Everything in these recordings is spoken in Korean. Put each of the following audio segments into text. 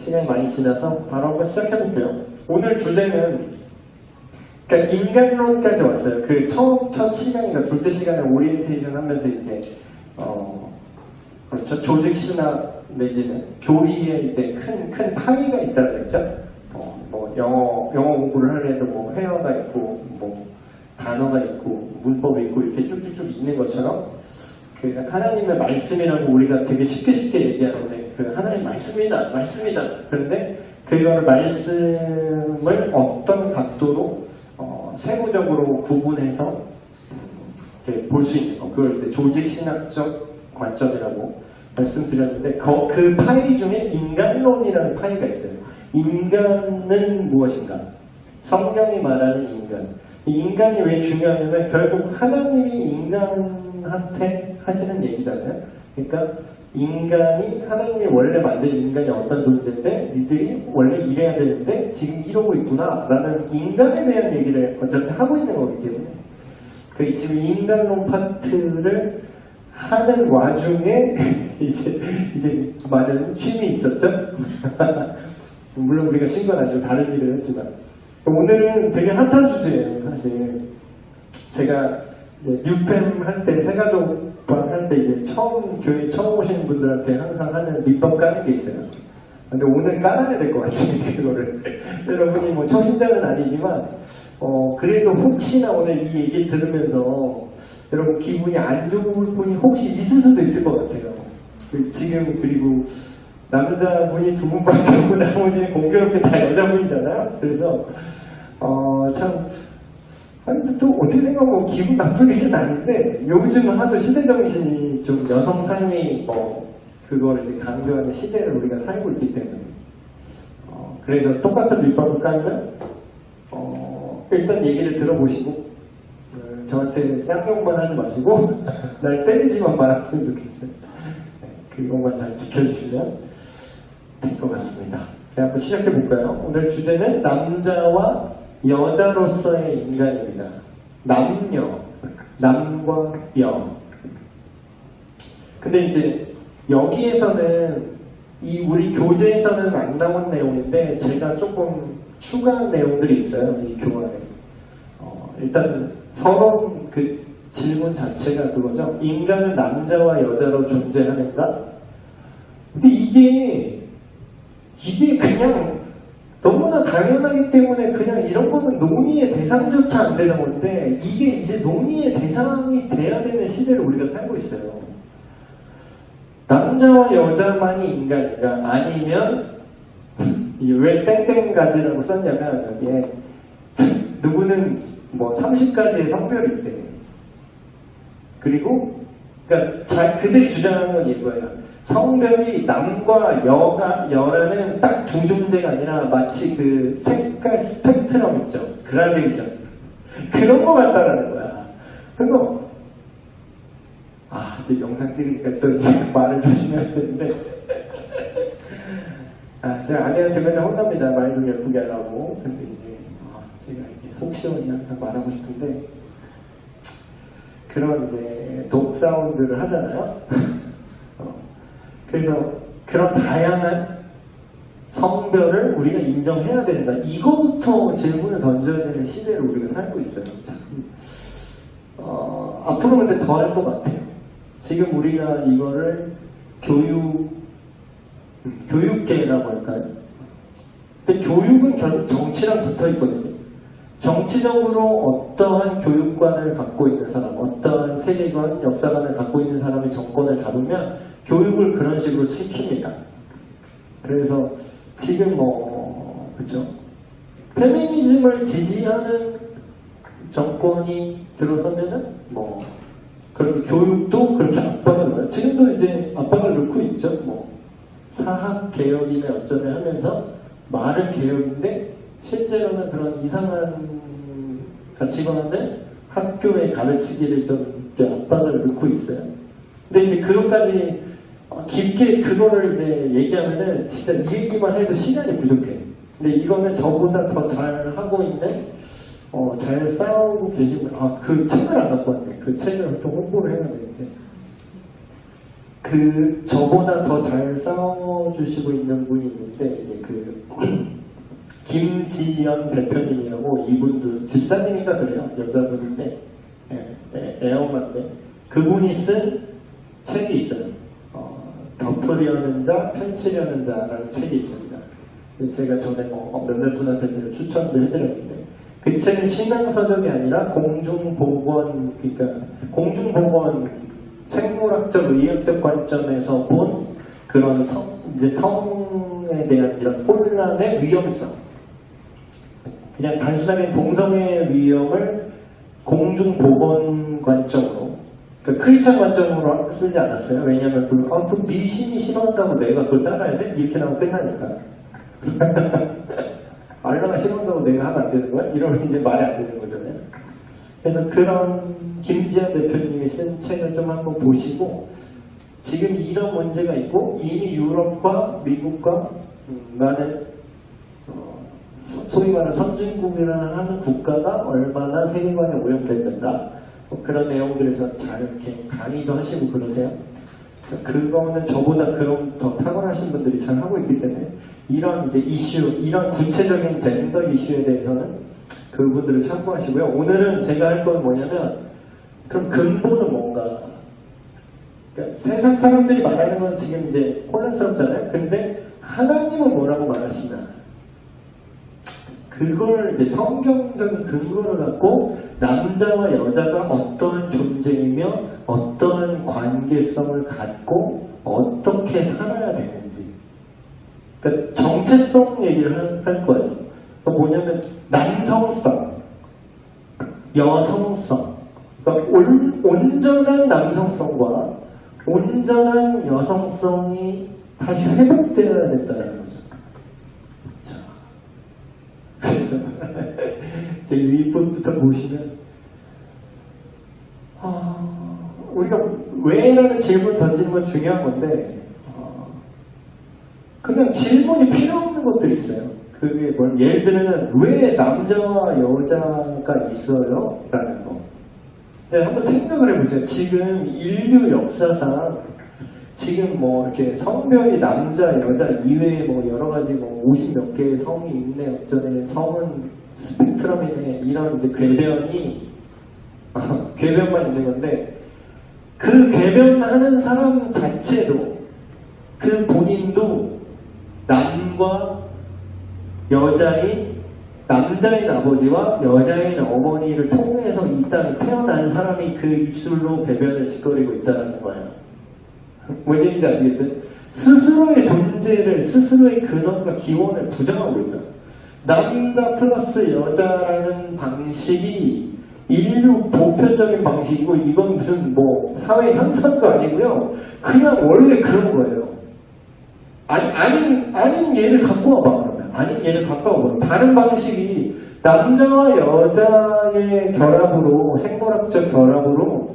시간이 많이 지나서 바로 한번 시작해볼게요. 오늘 주제는 그러니까 인간론까지 왔어요. 그 첫 시간인가 둘째 시간에 오리엔테이션 하면서 이제 그렇죠. 조직 신학 내지는 교리에 이제 큰 파이가 있다고 그랬죠. 뭐 영어 공부를 하려도 뭐 회화가 있고 뭐 단어가 있고 문법이 있고 이렇게 쭉쭉쭉 있는 것처럼 그 하나님의 말씀이라고 우리가 되게 쉽게 얘기하는데 그 하나님 말씀이다. 그런데 그걸 말씀을 어떤 각도로 세부적으로 구분해서 볼 수 있는 거 그걸 이제 조직 신학적 관점이라고 말씀드렸는데 그 파이 중에 인간론이라는 파이가 있어요. 인간은 무엇인가? 성경이 말하는 인간. 인간이 왜 중요하냐면 결국 하나님이 인간한테 하시는 얘기잖아요. 그러니까 인간이 하나님이 원래 만든 인간이 어떤 존재인데 니들이 원래 이래야 되는데 지금 이러고 있구나 라는 인간에 대한 얘기를 어차피 하고 있는 거기 때문에 지금 인간론 파트를 하는 와중에 이제 많은 쉼이 있었죠. 물론 우리가 쉰 건 아니고 다른 일을 했지만 오늘은 되게 핫한 주제예요. 사실 제가 뉴팸 할 때 새가족방 할 때 이제 교회 처음 오시는 분들한테 항상 하는 밑밥 까는 게 있어요. 근데 오늘 깔아야 될 것 같아요. 그거를 여러분이 뭐 초신자는 아니지만 그래도 혹시나 오늘 이 얘기 들으면서 여러분 기분이 안 좋을 분이 혹시 있을 수도 있을 것 같아요. 지금 그리고 남자분이 두 분밖에 없고 나머지는 공교롭게 다 여자분이잖아요. 그래서 참 아니 또 어떻게 생각하면 기분 나쁠 일은 아닌데 요즘은 하도 시대정신이 좀 여성상이 그걸 이제 강조하는 시대를 우리가 살고 있기 때문에 그래서 똑같은 밑밥을 깔면 일단 얘기를 들어보시고 저한테 쌍욕만 하지 마시고 날 때리지만 말았으면 좋겠어요. 그것만 잘 지켜주시면 될 것 같습니다. 자, 한번 시작해볼까요? 오늘 주제는 남자와 여자로서의 인간입니다. 남녀, 남과 여. 근데 이제 여기에서는 우리 교재에서는 안 나온 내용인데 제가 조금 추가한 내용들이 있어요. 이 교환에. 일단 서로 그 질문 자체가 그거죠. 인간은 남자와 여자로 존재하는가? 근데 이게 그냥 너무나 당연하기 때문에 그냥 이런 거는 논의의 대상조차 안 되는 건데 이게 이제 논의의 대상이 돼야 되는 시대를 우리가 살고 있어요. 남자와 여자만이 인간인가? 아니면 왜 땡땡가지라고 썼냐면 여기에 누구는 뭐 30가지의 성별이 있대. 그리고 그러니까 그들이 주장하는 건 이거예요. 성별이 남과 여라는 딱 두 존재가 아니라 마치 그 색깔 스펙트럼 있죠. 그라데이션. 그런 거 같다라는 거야. 그리고 이제 영상 찍으니까 또 지금 말을 조심해야 되는데 제가 아내한테 맨날 혼납니다. 말 좀 예쁘게 하라고. 근데 이제 제가 이렇게 속 시원히 항상 말하고 싶은데 그런 이제 독 사운드를 하잖아요. 그래서 그런 다양한 성별을 우리가 인정해야 된다. 이거부터 질문을 던져야 되는 시대를 우리가 살고 있어요. 앞으로 근데 더 할 것 같아요. 지금 우리가 이거를 교육계라고 할까요? 근데 교육은 정치랑 붙어 있거든요. 정치적으로 어떠한 교육관을 갖고 있는 사람, 어떠한 세계관, 역사관을 갖고 있는 사람이 정권을 잡으면 교육을 그런 식으로 시킵니다. 그래서 지금 그죠? 페미니즘을 지지하는 정권이 들어서면은 그런 교육도 그렇게 압박을 넣어요. 지금도 이제 압박을 넣고 있죠. 사학 개혁이나 어쩌네 하면서 말은 개혁인데 실제로는 그런 이상한 가치관을 학교에 가르치기를 좀 압박을 넣고 있어요. 근데 이제 그것까지 깊게 그거를 이제 얘기하면은 진짜 이 얘기만 해도 시간이 부족해. 근데 이거는 저보다 더 잘 하고 있는 잘 싸우고 계시고 그 책을 안 갖고 왔네. 그 책을 좀 홍보를 해야 되는데 저보다 더 잘 싸워주시고 있는 분이 있는데, 이제 김지연 대표님이라고, 이분도 집사님이가 그래요. 여자분인데, 애엄마인데, 그분이 쓴 책이 있어요. 덮으려는 자, 펼치려는 자라는 책이 있습니다. 제가 전에 몇몇 분한테 추천을 해드렸는데, 그 책은 신앙서적이 아니라 공중보건, 그러니까 공중보건 생물학적, 의학적 관점에서 본 그런 이제 성에 대한 이런 혼란의 위험성. 그냥 단순하게 동성애의 위험을 공중보건 관점으로, 그러니까 크리스찬 관점으로 쓰지 않았어요. 왜냐하면 그 미신이 싫어한다고 내가 그걸 따라야 돼? 이렇게 나오면 끝나니까. 알라가 싫어한다고 내가 하면 안 되는 거야? 이러면 이제 말이 안 되는 거잖아요. 그래서 그런 김지연 대표님이 쓴 책을 좀 한번 보시고, 지금 이런 문제가 있고 이미 유럽과 미국과 많은 소위 말하는 선진국이라는 하는 국가가 얼마나 세계관에 오염됐는가, 그런 내용들에서 잘 이렇게 강의도 하시고 그러세요. 그거는 저보다 그런 더 탁월하신 분들이 잘 하고 있기 때문에 이런 이제 이슈, 이런 구체적인 젠더 이슈에 대해서는 그분들을 참고하시고요. 오늘은 제가 할 건 뭐냐면, 그럼 근본은 뭔가, 그러니까 세상 사람들이 말하는 건 지금 이제 혼란스럽잖아요. 근데 하나님은 뭐라고 말하시나, 그걸 이제 성경적인 근거를 갖고 남자와 여자가 어떠한 존재이며 어떠한 관계성을 갖고 어떻게 살아야 되는지, 그러니까 정체성 얘기를 할 거예요. 뭐냐면 남성성, 여성성, 그러니까 온전한 남성성과 온전한 여성성이 다시 회복되어야 된다는 거죠. 그래서 제 윗부분부터 보시면 우리가 왜라는 질문 던지는 건 중요한 건데, 그냥 질문이 필요 없는 것들이 있어요. 그게 뭘, 예를 들면 왜 남자와 여자가 있어요? 라는 거. 네, 한번 생각을 해보세요. 지금 인류 역사상 지금 뭐 이렇게 성별이 남자, 여자 이외에 뭐 여러 가지 뭐 50몇 개의 성이 있네, 어쩌네, 성은 스펙트럼이네, 이런 이제 궤변이 궤변만 있는 건데, 그 궤변하는 사람 자체도, 그 본인도 남과 여자인, 남자인 아버지와 여자인 어머니를 통해서 이 땅에 태어난 사람이 그 입술로 배변을 짓거리고 있다는 거예요. 뭔 얘기인지 아시겠어요? 스스로의 존재를, 스스로의 근원과 기원을 부정하고 있다. 남자 플러스 여자라는 방식이 인류 보편적인 방식이고, 이건 무슨 뭐 사회 현상도 아니고요. 그냥 원래 그런 거예요. 아닌 예를 갖고 와봐, 그러면. 아닌 예를 갖고 와봐. 다른 방식이 남자와 여자의 결합으로, 생물학적 결합으로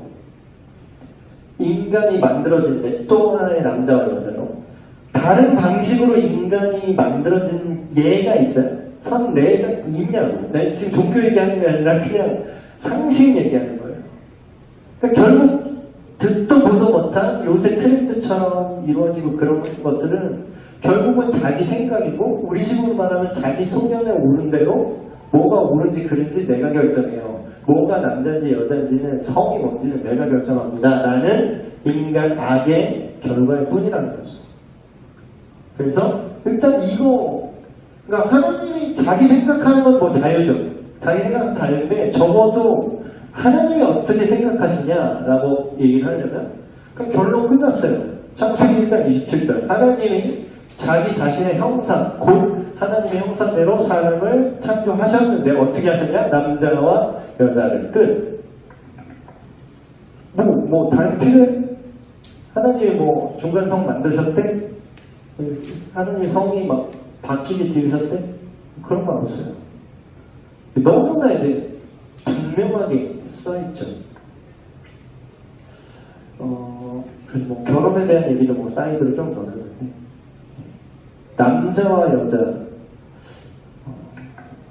인간이 만들어진데, 또 하나의 남자와 여자로 다른 방식으로 인간이 만들어진 예가 있어요. 선례가 있냐고. 내가 지금 종교 얘기하는 게 아니라 그냥 상식 얘기하는 거예요. 그러니까 결국 듣도 보도 못한 요새 트렌드처럼 이루어지고 그런 것들은 결국은 자기 생각이고, 우리 식으로 말하면 자기 소견에 오른 대로 뭐가 옳은지 그른지 내가 결정해요. 뭐가 남자인지 여자인지는, 성이 뭔지는 내가 결정합니다. 라는 인간 악의 결과일 뿐이라는 거죠. 그래서 일단 이거, 그러니까 하나님이 자기 생각하는 건 뭐 자유죠. 자기 생각은 다른데, 적어도 하나님이 어떻게 생각하시냐라고 얘기를 하려면, 그럼 결론 끝났어요. 창세기 1장 27절. 하나님이 자기 자신의 형상, 곧 하나님의 형상대로 사람을 창조하셨는데 어떻게 하셨냐? 남자와 여자를. 끝. 다른 필요해? 하나님이 뭐 중간성 만드셨대? 하나님의 성이 막 바뀌게 지으셨대? 그런 건 없어요. 너무나 이제 분명하게 써있죠. 그래서 뭐 결혼에 대한 얘기도 뭐 사이드로 좀 넣었는데, 남자와 여자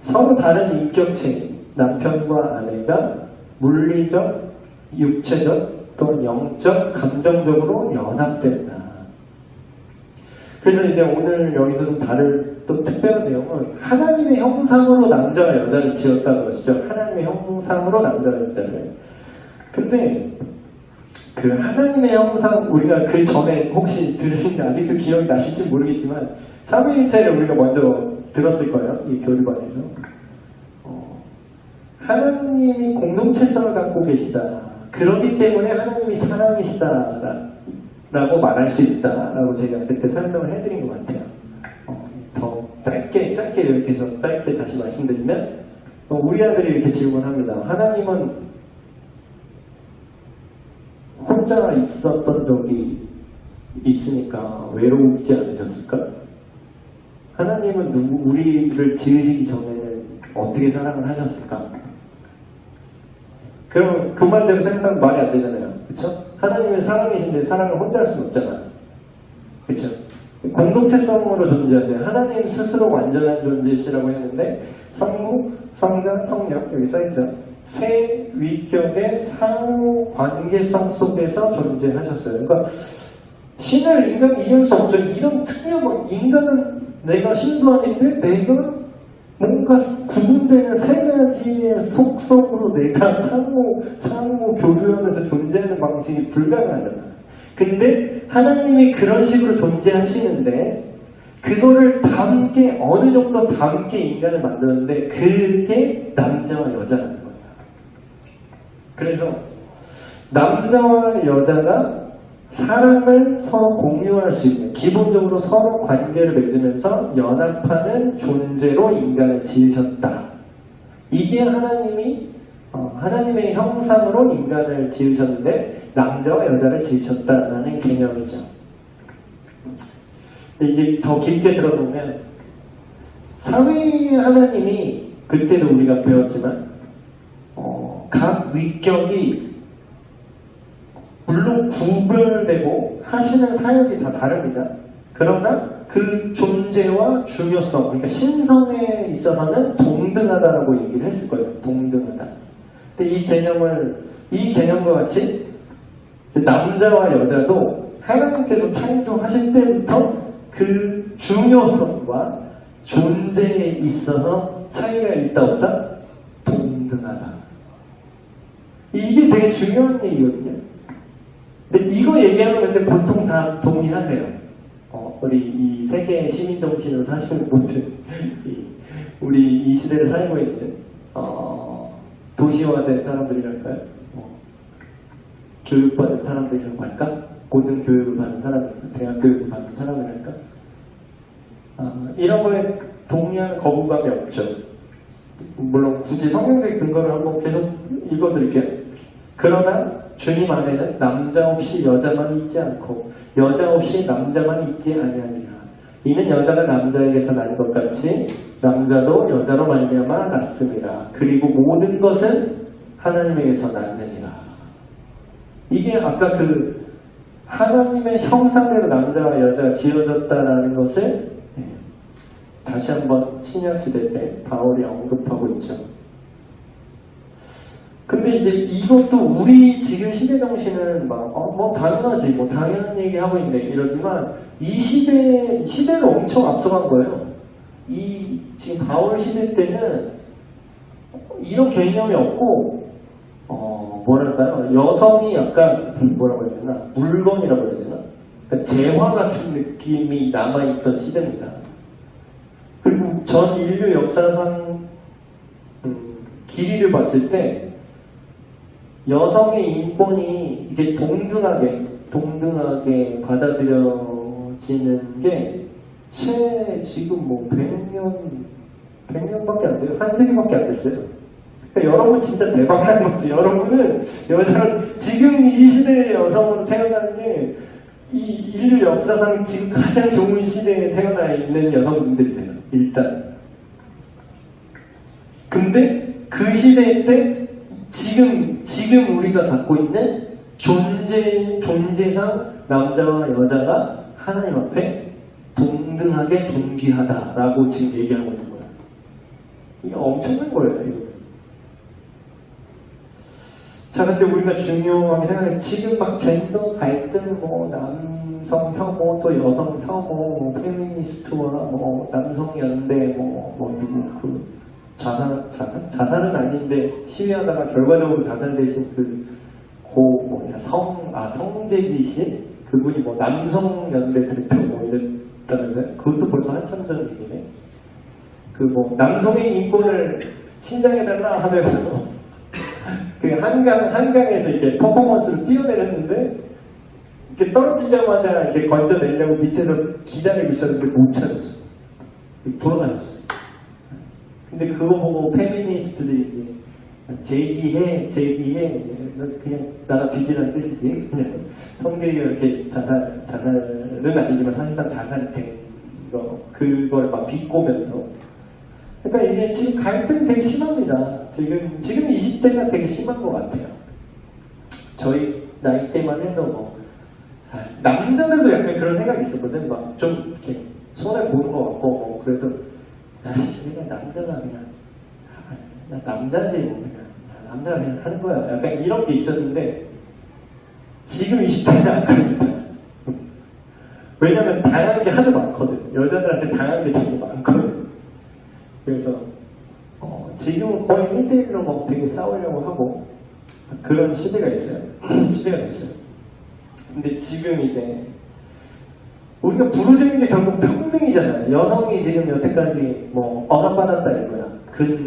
서로 다른 인격체, 남편과 아내가 물리적, 육체적, 또는 영적, 감정적으로 연합된다. 그래서 이제 오늘 여기서 좀 다른 또 특별한 내용은 하나님의 형상으로 남자와 여자를 지었다는 것이죠. 하나님의 형상으로 남자와 여자를. 근데 그 하나님의 형상, 우리가 그 전에 혹시 들으신 게 아직도 기억이 나실지 모르겠지만 삼위일체를 우리가 먼저 들었을 거예요. 이 교리반에서. 하나님이 공동체성을 갖고 계시다. 그렇기 때문에 하나님이 사랑이시다 라고 말할 수 있다 라고 제가 그때 설명을 해드린 것 같아요. 더 짧게 이렇게 해서 짧게 다시 말씀드리면 우리 아들이 이렇게 질문합니다. 하나님은 혼자 있었던 적이 있으니까 외롭지 않으셨을까? 하나님은 우리를 지으시기 전에는 어떻게 사랑을 하셨을까? 그럼 그 말대로 생각하면 말이 안 되잖아요. 그쵸? 하나님은 사랑이신데 사랑을 혼자 할 수는 없잖아요. 그쵸? 공동체성으로 존재하세요. 하나님 스스로 완전한 존재시라고 했는데 성부, 성자, 성령 여기 써있죠. 세 위격의 상호 관계성 속에서 존재하셨어요. 그러니까 신을 인간이 이해할 수 없죠. 이런 특이한 인간은 내가 신도 아닌데 내가 뭔가 구분되는 세 가지의 속성으로 내가 상호 교류하면서 존재하는 방식이 불가능하잖아. 근데 하나님이 그런 식으로 존재하시는데 그거를 담게 어느 정도 담게 인간을 만드는데 그게 남자와 여자라는 거예요. 그래서 남자와 여자가 사랑을 서로 공유할 수 있는 기본적으로 서로 관계를 맺으면서 연합하는 존재로 인간을 지으셨다. 이게 하나님의 형상으로 인간을 지으셨는데 남자와 여자를 지으셨다라는 개념이죠. 이게 더 깊게 들어보면 삼위 하나님이 그때도 우리가 배웠지만 각 위격이 물론 구별되고 하시는 사역이 다 다릅니다. 그러나 그 존재와 중요성, 그러니까 신성에 있어서는 동등하다라고 얘기를 했을 거예요. 동등하다. 근데 이 개념과 같이 남자와 여자도 하나님께서 창조하실 때부터 그 중요성과 존재에 있어서 차이가 있다 없다? 동등하다. 이게 되게 중요한 얘기거든요. 근데 이거 얘기하면 근데 보통 다 동의하세요. 우리 이 세계 시민 정신으로 사시는 분들, 우리 이 시대를 살고 있는 도시화된 사람들이랄까요? 교육받은 사람들이라고 할까? 고등교육을 받은 사람이랄까? 대학교육을 받은 사람이랄까? 이런 거에 동의하는 거부감이 없죠. 물론 굳이 성경적 근거를 한번 계속 읽어드릴게요. 그러나 주님 안에는 남자 없이 여자만 있지 않고 여자 없이 남자만 있지 아니하니라. 이는 여자가 남자에게서 난 것 같이 남자도 여자로 말미암아 났음이라. 그리고 모든 것은 하나님에게서 났느니라. 이게 아까 그 하나님의 형상대로 남자와 여자가 지어졌다라는 것을 다시 한번 신약시대 때 바울이 언급하고 있죠. 근데 이제 이것도 우리 지금 시대 정신은 뭐 당연하지, 뭐 당연한 얘기 하고 있네 이러지만 이 시대를 엄청 앞서간 거예요. 이 지금 바울 시대 때는 이런 개념이 없고 뭐랄까요? 여성이 약간 뭐라고 해야 되나? 물건이라고 해야 되나? 그러니까 재화 같은 느낌이 남아있던 시대입니다. 그리고 전 인류 역사상 길이를 봤을 때 여성의 인권이 이게 동등하게 받아들여지는 게 지금 뭐 100년밖에 안 돼요. 한 세기밖에 안 됐어요. 그러니까 여러분 진짜 대박난 거지. 여러분은 지금 이 시대의 여성으로 태어나는 게 이 인류 역사상 지금 가장 좋은 시대에 태어나 있는 여성분들이세요. 일단. 근데 그 시대 때 지금 우리가 갖고 있는 존재상 남자와 여자가 하나님 앞에 동등하게 존귀하다라고 지금 얘기하고 있는 거예요. 이게 엄청난 거예요, 이거. 자, 근데 우리가 중요하게 생각해 지금 막 젠더 갈등, 뭐 남성 혐오, 또 여성 혐오, 뭐 페미니스트와 뭐 남성 연대, 뭐 누구 그 자살은 아닌데 시위하다가 결과적으로 자살되신 성재기 씨 그분이 뭐 남성 연대 대표 뭐 이랬다면서요? 그것도 벌써 한참 전 얘기네. 그 뭐 남성의 인권을 신장해달라 하면서 그 한강에서 이렇게 퍼포먼스를 뛰어내렸는데 이렇게 떨어지자마자 이렇게 건져내려고 밑에서 기다리고 있었는데 못 찾았어. 돌아다녔어. 근데 그거 보고 페미니스트들이 제기해 그냥 나가 뒤지라는 뜻이지. 그냥 성대기가 이렇게 자살은 아니지만 사실상 자살이 된 거 그걸 막 비꼬면서. 그러니까 이게 지금 갈등 되게 심합니다. 지금 20대가 되게 심한 것 같아요. 저희 나이 때만 해도 뭐 남자들도 약간 그런 생각이 있었거든. 막 좀 이렇게 손해 보는 것 같고 뭐 그래도 내가 남자가 그냥 나 남자지 뭐 그냥 남자가 그냥 하는 거야. 약간 이런 게 있었는데 지금 20대는 안 그럽니다. 왜냐면 당한 게 하도 많거든. 여자들한테 당한 게 되게 많거든. 그래서 지금은 거의 1대1로 막 되게 싸우려고 하고 그런 시대가 있어요. 시대가 있어요. 근데 지금 이제 우리가 부르짖는 게 결국 평등이잖아요. 여성이 지금 여태까지 뭐 억압받았다 이거야. 근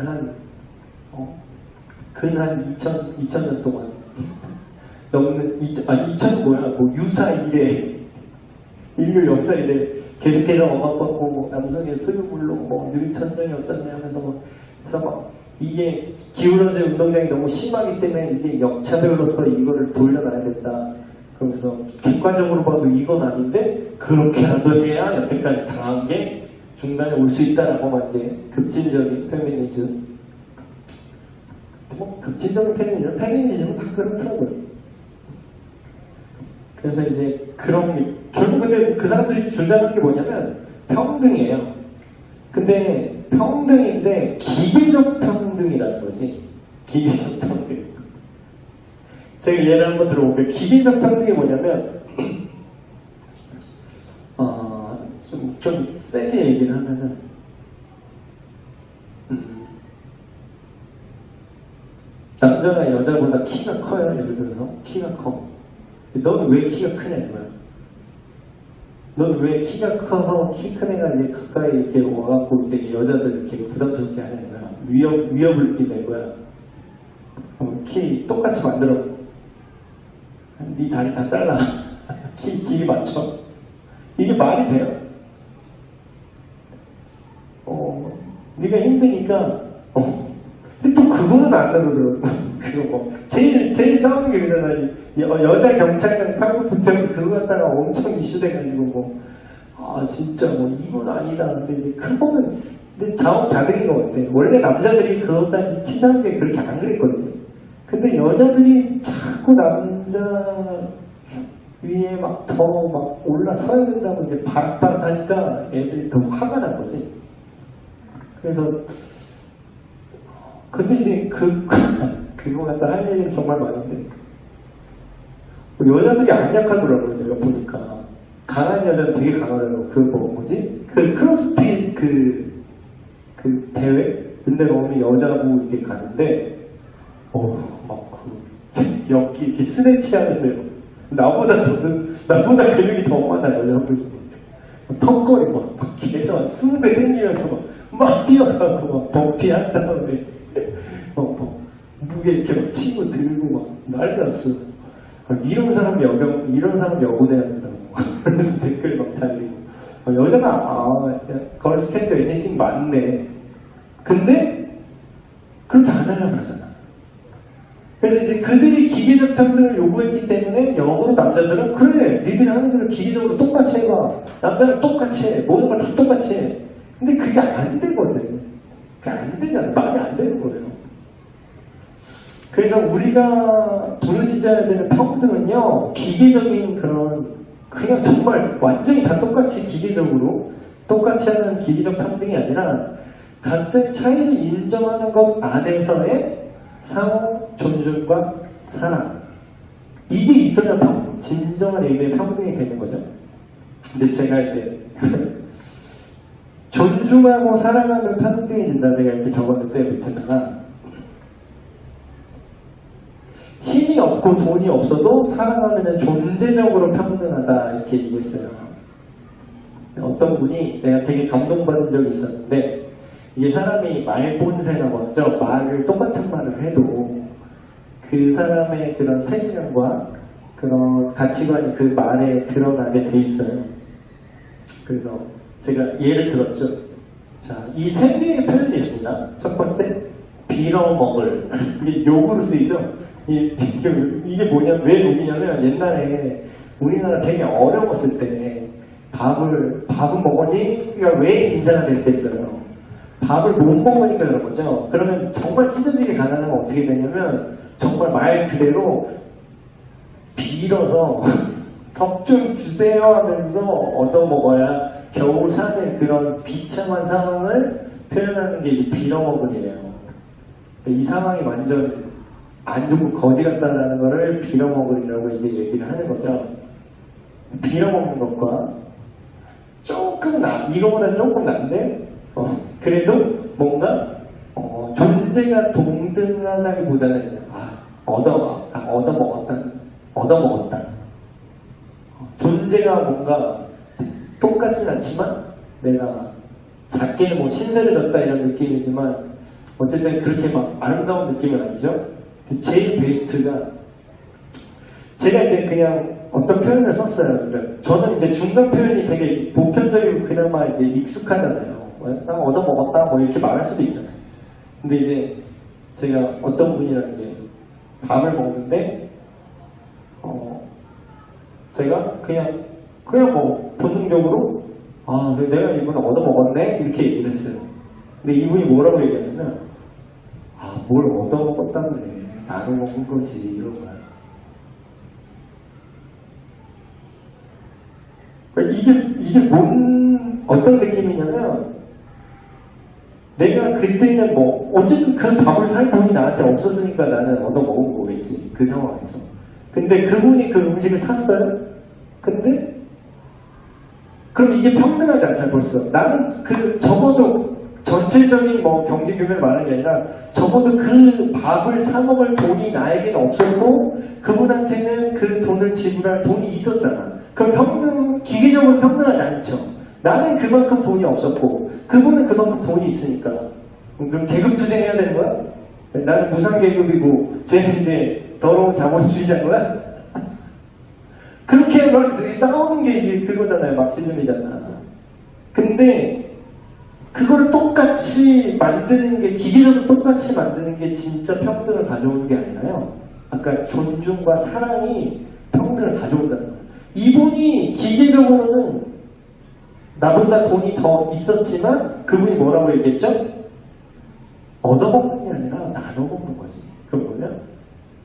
한 2000년 동안 넘는 2000 뭐야? 뭐 유사 이래 인류 역사 이래 계속해서 억압받고 뭐 남성의 소유물로 뭐 능천장이 어쩌냐 하면서 그래서 막 이게 기울어진 운동량이 너무 심하기 때문에 이게 역차별로서 이거를 돌려놔야 된다. 그러면서 객관적으로 봐도 이건 아닌데 그렇게라도 해야 여태까지 당한 게 중간에 올 수 있다라고 막 이제 급진적인 페미니즘. 뭐 급진적인 페미니즘은 다 그렇더라고요. 그래서 이제 그런 게 결국 근데 그 사람들이 주장하는 게 뭐냐면 평등이에요. 근데 평등인데 기계적 평등이라는 거지. 기계적 평등. 제가 예를 한번 들어볼게요. 기계적 평등이 뭐냐면 좀 세게 얘기를 하면은 남자가 여자보다 키가 커요. 예를 들어서 키가 커. 너는 왜 키가 크냐 이거야. 너는 왜 키가 커서 키 큰 애가 이제 가까이 이렇게 와갖고 이제 여자들 이렇게 부담스럽게 하냐 이거야. 위협을 느낀다 이거야. 키 똑같이 만들어. 네 다리 다 잘라. 길이 맞춰. 이게 말이 돼요? 네가 힘드니까. 근데 또 그거는 안 나오더라고. 그거 뭐 제일 싸우는 게 그러잖아. 여자 경찰관 팔굽혀펴기 그거 갖다가 엄청 이슈돼가지고 뭐 진짜 뭐 이건 아니다. 근데 이제 그거는 근데 자업자득인 것 같아. 원래 남자들이 그것까지 치사한 게 그렇게 안 그랬거든요. 근데 여자들이 자꾸 남자 위에 막 더 막 올라서야 된다고 이제 바락바락 하니까 애들이 더 화가 난 거지. 그래서 근데 이제 그거 갖다 할 일이 정말 많은데 여자들이 안 약하더라고요. 내가 보니까 강한 여자는 되게 강하더라고. 뭐지? 크로스핏 대회? 근데 오면 여자고 이게 가는데 이렇게 스트레치 하는데요. 나보다 근육이 더 많아요. 여자분이 턱걸이 막 계속 한 20배 당기면서 막 뛰어가고 막 버피 한 다음에 무게 이렇게 막 치고 들고 막 난리 났어. 이런 사람 여고대야 된다고. 그래서 댓글 막 달리고. 여자가 걸스 캔도 애니팅 맞네. 근데 그렇게 안 하려고 그러잖아. 그래서 이제 그들이 기계적 평등을 요구했기 때문에 역으로 남자들은 그래 니들이 하는 대로 기계적으로 똑같이 해봐. 남자는 똑같이 해. 모든 걸 다 똑같이 해. 근데 그게 안 되거든. 그게 안 되잖아. 말이 안 되는 거예요. 그래서 우리가 부르짖어야 되는 평등은요, 기계적인 그냥 정말 완전히 다 똑같이 기계적으로 똑같이 하는 기계적 평등이 아니라 각자의 차이를 인정하는 것 안에서의 상호 존중과 사랑. 이게 있어야 진정한 의미의 평등이 되는 거죠. 근데 제가 이제 존중하고 사랑하면 평등해진다 제가 이렇게 적었는데 밑에다가 힘이 없고 돈이 없어도 사랑하면 존재적으로 평등하다 이렇게 얘기했어요. 어떤 분이 내가 되게 감동받은 적이 있었는데 이게 사람이 말본세라고 하죠. 말을 똑같은 말을 해도 그 사람의 그런 세계관과 그런 가치관이 그 말에 드러나게 돼 있어요. 그래서 제가 예를 들었죠. 자, 이 세 개의 표현이 있습니다. 첫 번째, 빌어먹을. 이게 욕으로 쓰이죠. 이게 뭐냐면, 왜 욕이냐면 옛날에 우리나라 되게 어려웠을 때 밥은 먹었니? 그러니까 왜 인사가 됐겠어요. 밥을 못 먹으니까 그런 거죠. 그러면 정말 찢어지게 가난한 건 어떻게 되냐면 정말 말 그대로 빌어서 밥 좀 주세요 하면서 얻어먹어야 겨우 사는 그런 비참한 상황을 표현하는 게 빌어먹을이에요. 이 상황이 완전 안 좋고 거지 같다는 거를 빌어먹을이라고 이제 얘기를 하는 거죠. 빌어먹는 것과 조금 이거보다 조금 난데 그래도 뭔가 존재가 동등하다기보다는 얻어먹었다. 존재가 뭔가 똑같진 않지만 내가 작게 뭐 신세를 졌다 이런 느낌이지만 어쨌든 그렇게 막 아름다운 느낌은 아니죠. 제일 베스트가 제가 이제 그냥 어떤 표현을 썼어요. 그러니까 저는 이제 중간 표현이 되게 보편적이고 그나마 이제 익숙하잖아요. 딱 얻어먹었다 뭐 이렇게 말할 수도 있잖아요. 근데 이제 제가 어떤 분이랑 이제 밥을 먹는데 제가 그냥 뭐 본능적으로 내가 이분을 얻어먹었네 이렇게 얘기를 했어요. 근데 이분이 뭐라고 얘기하냐면 뭘 얻어먹었다고 해. 나도 먹은 거지 이런 거야. 이게 어떤 느낌이냐면 내가 그때는 뭐 어쨌든 그 밥을 살 돈이 나한테 없었으니까 나는 얻어먹은 거겠지 그 상황에서. 근데 그분이 그 음식을 샀어요. 근데 그럼 이게 평등하지 않잖아 벌써. 나는 적어도 전체적인 뭐 경제 규모를 말하는 게 아니라 적어도 그 밥을 사 먹을 돈이 나에게는 없었고 그분한테는 그 돈을 지불할 돈이 있었잖아. 그럼 기계적으로 평등하지 않죠. 나는 그만큼 돈이 없었고 그분은 그만큼 돈이 있으니까 그럼 계급투쟁해야 되는 거야? 나는 무상계급이고 쟤는 이제 더러운 자본주의자인 거야? 그렇게 막 싸우는 게 이게 그거잖아요. 막시즘이잖아. 근데 그걸 똑같이 만드는 게 기계적으로 똑같이 만드는 게 진짜 평등을 가져오는 게 아니라요. 아까 존중과 사랑이 평등을 가져온다는 거예요. 이분이 기계적으로는 나보다 돈이 더 있었지만 그분이 뭐라고 얘기했죠? 얻어먹는 게 아니라 나눠 먹는 거지. 그건 뭐냐?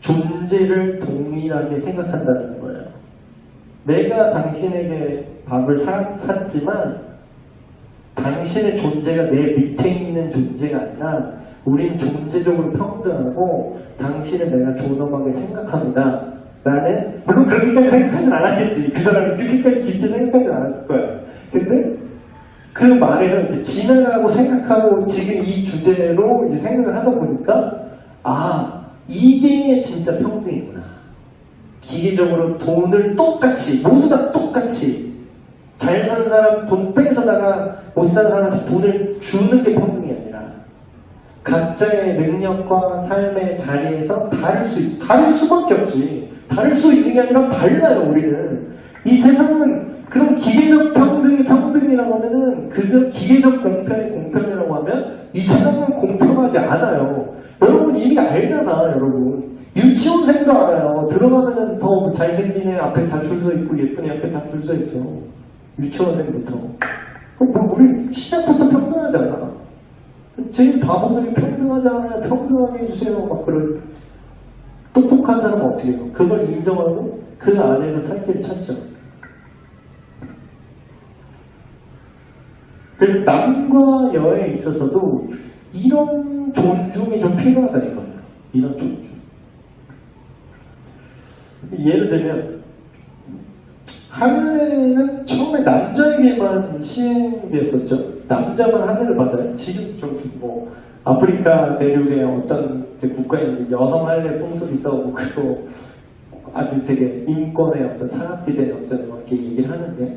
존재를 동일하게 생각한다는 거예요. 내가 당신에게 밥을 샀지만 당신의 존재가 내 밑에 있는 존재가 아니라 우린 존재적으로 평등하고 당신을 내가 존엄하게 생각합니다. 나는 물론 그렇게까지 생각하진 않았겠지. 그 사람이 이렇게까지 깊게 생각하진 않았을 거야. 근데 그 말에서 이렇게 지나가고 생각하고 지금 이 주제로 이제 생각을 하다 보니까 이게 진짜 평등이구나. 기계적으로 돈을 똑같이 모두 다 똑같이 잘 사는 사람 돈 뺏어다가 못 사는 사람한테 돈을 주는 게 평등이 아니라 각자의 능력과 삶의 자리에서 다를 수밖에 없지. 다를 수 있는 게 아니라 달라요. 우리는 이 세상은 그럼 기계적 평등이 평등이라고 하면은 그거 기계적 공평이 공평이라고 하면 이 세상은 공평하지 않아요. 여러분 이미 알잖아. 여러분 유치원생도 알아요. 들어가면은 더 잘생긴 애 앞에 다 줄 서 있고 예쁜 애 앞에 다 줄 서 있어. 유치원생부터. 그럼 우리 시작부터 평등하잖아. 제일 바보들이 평등하잖아요. 평등하게 해주세요. 막 그런 똑똑한 사람은 어떻게 해요? 그걸 인정하고 그 안에서 살 길을 찾죠. 그래서 남과 여에 있어서도 이런 존중이 좀 필요하다 이거예요. 이런 존중. 예를 들면 할례는 처음에 남자에게만 시행됐었죠. 남자만 할례를 받아요. 지금 좀 뭐 아프리카 내륙의 어떤 이제 국가에 이제 여성 할례 풍습이 있어고 그거 아주 되게 인권의 어떤 사각지대의 어떤 이렇게 얘기를 하는데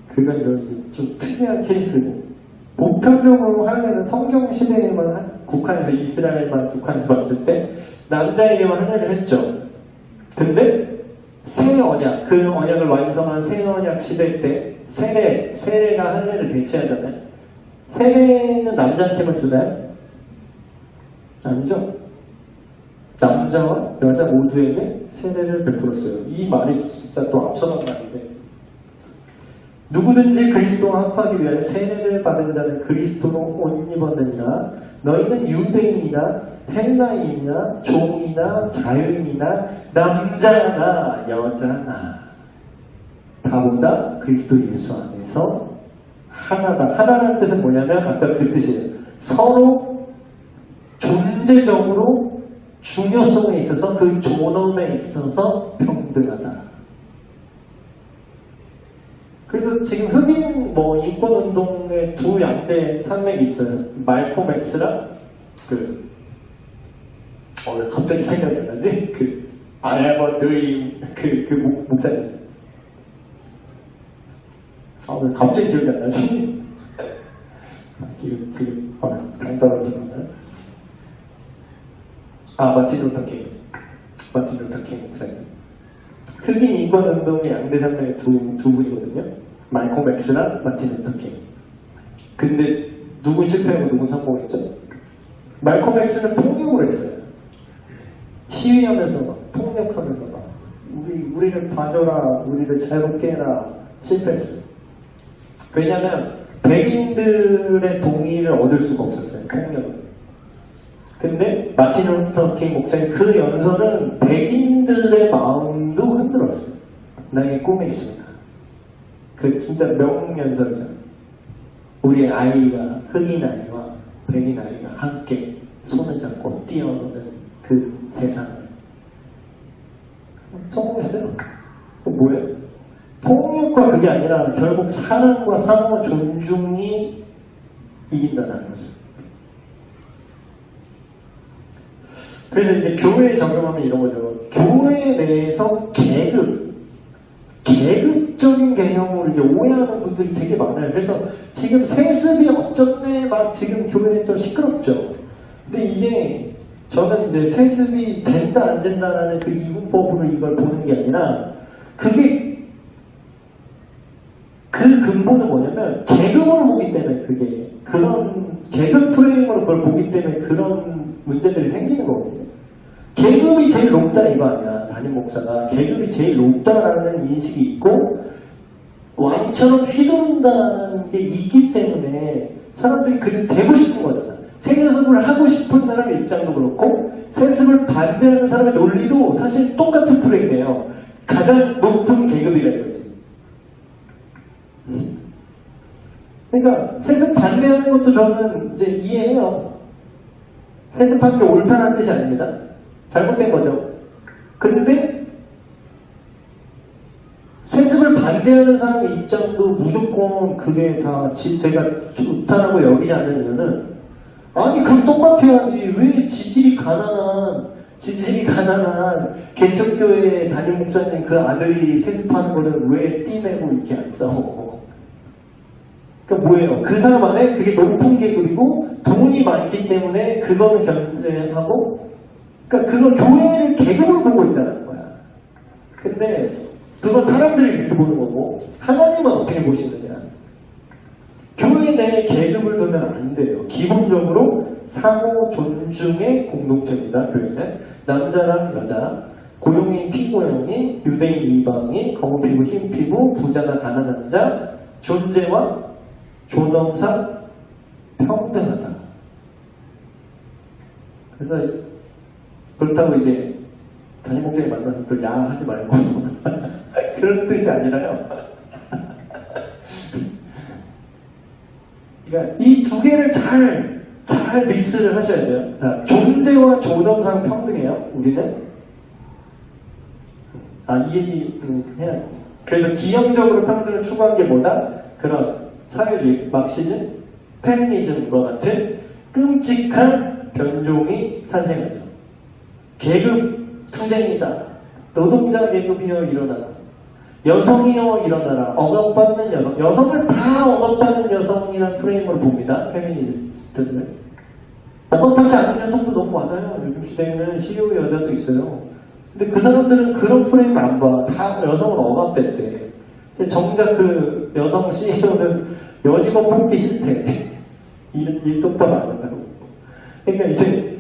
그건 이제 좀 특이한 케이스고 보편적으로 할례는 성경 시대에만 국한해서 이스라엘만 국한해서 봤을 때 남자에게만 할례를 했죠. 근데 새 언약, 그 언약을 완성한 새 언약 시대 때 세례가 할례를 대체하잖아요. 세례는 남자한테만 주나요? 아니죠. 남자와 여자 모두에게 세례를 베풀었어요. 이 말이 진짜 또 앞서간 말인데 누구든지 그리스도와 합하기 위하여 세례를 받은 자는 그리스도로 옷 입었느니라. 너희는 유대인이나 헬라인이나 종이나 자유인이나 남자나 여자나 다보다 그리스도 예수 안에서 하나다. 하나라는 뜻은 뭐냐면 아까 그 뜻이에요. 서로 존재적으로 중요성에 있어서 그 존엄에 있어서 평등하다. 그래서 지금 흑인 뭐 인권운동의 두 양대 산맥이 있어요. 말콤 X랑 왜 갑자기 생각이 안 나지? I have a dream 목사님. 왜 갑자기 기억이 안 나지? 지금 당 떨어지는데. 마틴 루터 킹 목사님. 흑인 인권운동의 양대 산맥의 두 분이거든요. 말콤 X랑 마틴 루터 킹. 근데 누군 실패하고 누군 성공했죠? 말콤 X는 폭력을 했어요. 시위하면서 막 폭력하면서 막 우리를 봐줘라, 우리를 자유롭게 해라 실패했어요. 왜냐하면 백인들의 동의를 얻을 수가 없었어요. 폭력은. 근데 마틴 루터 킹 목사님 그 연설은 백인들의 마음도 흔들었어요. 나의 꿈이 있습니다. 그 진짜 명연설이죠. 우리의 아이가 흑인 아이와 백인 아이가 함께 손을 잡고 뛰어오는 그 세상을 성공했어요. 뭐예요? 폭력과 그게 아니라 결국 사랑과 상호 존중이 이긴다는 거죠. 그래서 이제 교회에 적용하면 이런 거죠. 교회 내에서 계급적인 개념으로 이제 오해하는 분들이 되게 많아요. 그래서 지금 세습이 어쩌네 막 지금 교회는 좀 시끄럽죠. 근데 이게 저는 이제 세습이 된다 안 된다라는 그 이분법으로 이걸 보는 게 아니라 그게 그 근본은 뭐냐면 계급으로 보기 때문에 그게 그런 계급 프레임으로 그걸 보기 때문에 그런 문제들이 생기는 거거든요. 계급이 제일 높다 이거 아니야. 담임 목사가 계급이 제일 높다라는 인식이 있고 왕처럼 휘두른다는 게 있기 때문에 사람들이 그게 되고 싶은 거잖아. 세습을 하고 싶은 사람의 입장도 그렇고 세습을 반대하는 사람의 논리도 사실 똑같은 프레임이에요. 가장 높은 계급이라 이거지. 그러니까 세습 반대하는 것도 저는 이제 이해해요. 세습하는 게 옳다는 뜻이 아닙니다. 잘못된 거죠. 근데 세습을 반대하는 사람의 입장도 무조건 그게 다 제가 좋다라고 여기지 않는 이유는 아니 그럼 똑같아야지. 왜 지질이 가난한 개척교회 담임 목사님 그 아들이 세습하는 거를 왜 띠내고 이렇게 안 싸워? 그러니까 뭐예요? 그 사람 안에 그게 높은 계급이고 돈이 많기 때문에 그거는 견제하고 그러니까 그걸 교회를 계급으로 보고 있다는 거야. 근데 그건 사람들이 이렇게 보는 거고 하나님은 어떻게 보시느냐. 교회 내에 계급을 두면 안 돼요. 기본적으로 상호 존중의 공동체입니다. 교회는 남자랑 여자, 고용인 피고용인, 유대인 이방인, 검은 피부 흰 피부, 부자나 가난한 자, 존재와 존엄상 평등하다. 그래서 그렇다고 이제 담임 목사님 만나서 또 야 하지 말고 그런 뜻이 아니라요. 그러니까 이 두 개를 잘 믹스를 하셔야 돼요. 자, 존재와 존엄상 평등해요. 우리는 이 얘기 해야 돼. 그래서 기형적으로 평등을 추구한 게 뭐다? 그런 사회주의, 막시즘, 페미니즘과 같은 끔찍한 변종이 탄생하죠. 계급 투쟁이다. 노동자 계급이여 일어나라. 여성이여 일어나라. 억압받는 여성. 여성을 다 억압받는 여성이라는 프레임으로 봅니다. 페미니스트들은. 억압하지 않는 여성도 너무 많아요. 요즘 시대에는 시리오 여자도 있어요. 근데 그 사람들은 그런 프레임을 안 봐. 다 여성을 억압됐대. 정작 그 여성 CEO는 여직원 뽑기 싫대. 일 똑바로 안 한다고. 그러니까 이제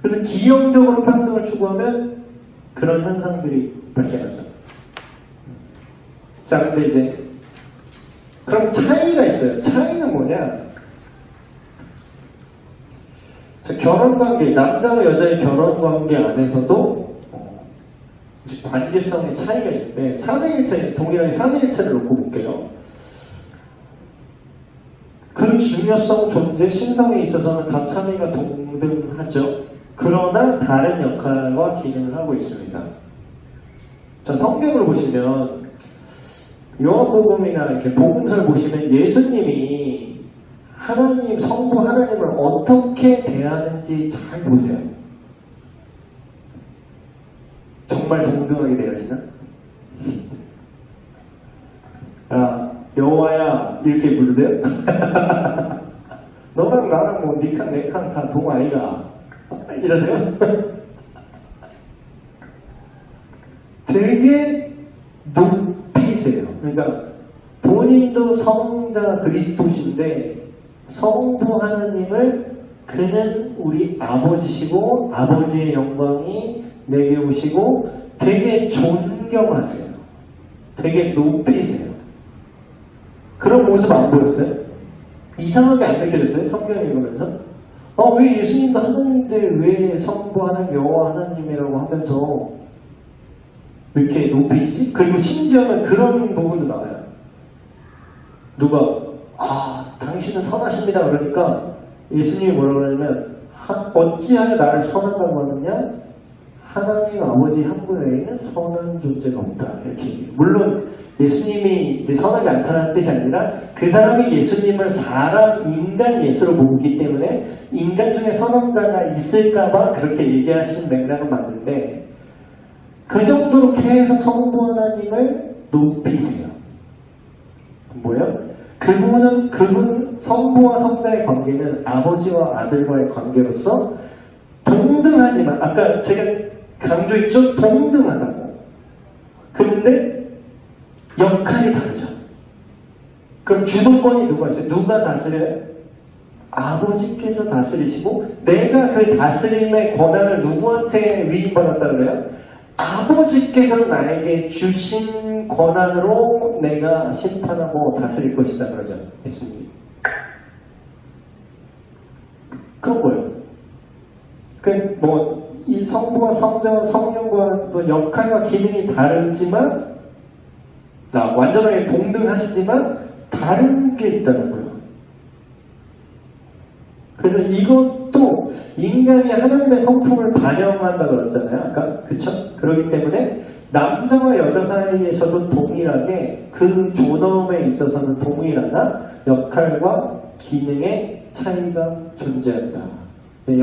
그래서 기형적으로 평등을 추구하면 그런 현상들이 발생한다. 자, 근데 이제 그럼 차이가 있어요. 차이는 뭐냐? 자, 결혼관계, 남자와 여자의 결혼관계 안에서도 관계성의 차이가 있는데 3의 1차, 동일하게 3의 1차를 놓고 볼게요. 그 중요성, 존재, 신성에 있어서는 각 3위가 동등하죠. 그러나 다른 역할과 기능을 하고 있습니다. 자, 성경을 보시면 요한복음이나 이렇게 복음서를 보시면 예수님이 하나님, 성부 하나님을 어떻게 대하는지 잘 보세요. 정말 동등하게 대하시나? 야, 여호와야 이렇게 부르세요? 너랑 나랑 뭐 니캉 내캉 다 동아이가 이러세요? 되게 높이세요. 그러니까 본인도 성자 그리스도신데 성부 하나님을 그는 우리 아버지시고 아버지의 영광이 내게 오시고 되게 존경하세요. 되게 높이세요. 그런 모습 안 보였어요? 이상하게 안 느껴졌어요? 성경 읽으면서? 왜 예수님도 하나님인데 왜 성부 하나님, 여호와 하나님이라고 하면서 왜 이렇게 높이지? 그리고 심지어는 그런 부분도 나와요. 누가 당신은 선하십니다 그러니까 예수님이 뭐라고 하냐면 어찌하여 나를 선한다고 하느냐? 하나님 아버지 한 분 외에는 선한 존재가 없다. 이렇게 얘기해요. 물론 예수님이 이제 선하지 않다는 뜻이 아니라 그 사람이 예수님을 사람, 인간 예수로 보기 때문에 인간 중에 선한 자가 있을까봐 그렇게 얘기하신 맥락은 맞는데 그 정도로 계속 성부 하나님을 높이세요. 뭐예요? 그분 성부와 성자의 관계는 아버지와 아들과의 관계로서 동등하지만 아까 제가 강조했죠? 동등하다고. 그런데 역할이 다르죠. 그럼 주도권이 누가 있어요? 누가 다스려요? 아버지께서 다스리시고 내가 그 다스림의 권한을 누구한테 위임받았다 그래요? 아버지께서 나에게 주신 권한으로 내가 심판하고 다스릴 것이다 그러죠. 예수님이. 그건 뭐예요? 이 성부와 성자와 성령과 또 역할과 기능이 다르지만 완전하게 동등하시지만 다른 게 있다는 거예요. 그래서 이것도 인간이 하나님의 성품을 반영한다고 그랬잖아요. 아까 그쵸? 그렇기 때문에 남자와 여자 사이에서도 동일하게 그 존엄에 있어서는 동일하나 역할과 기능의 차이가 존재한다.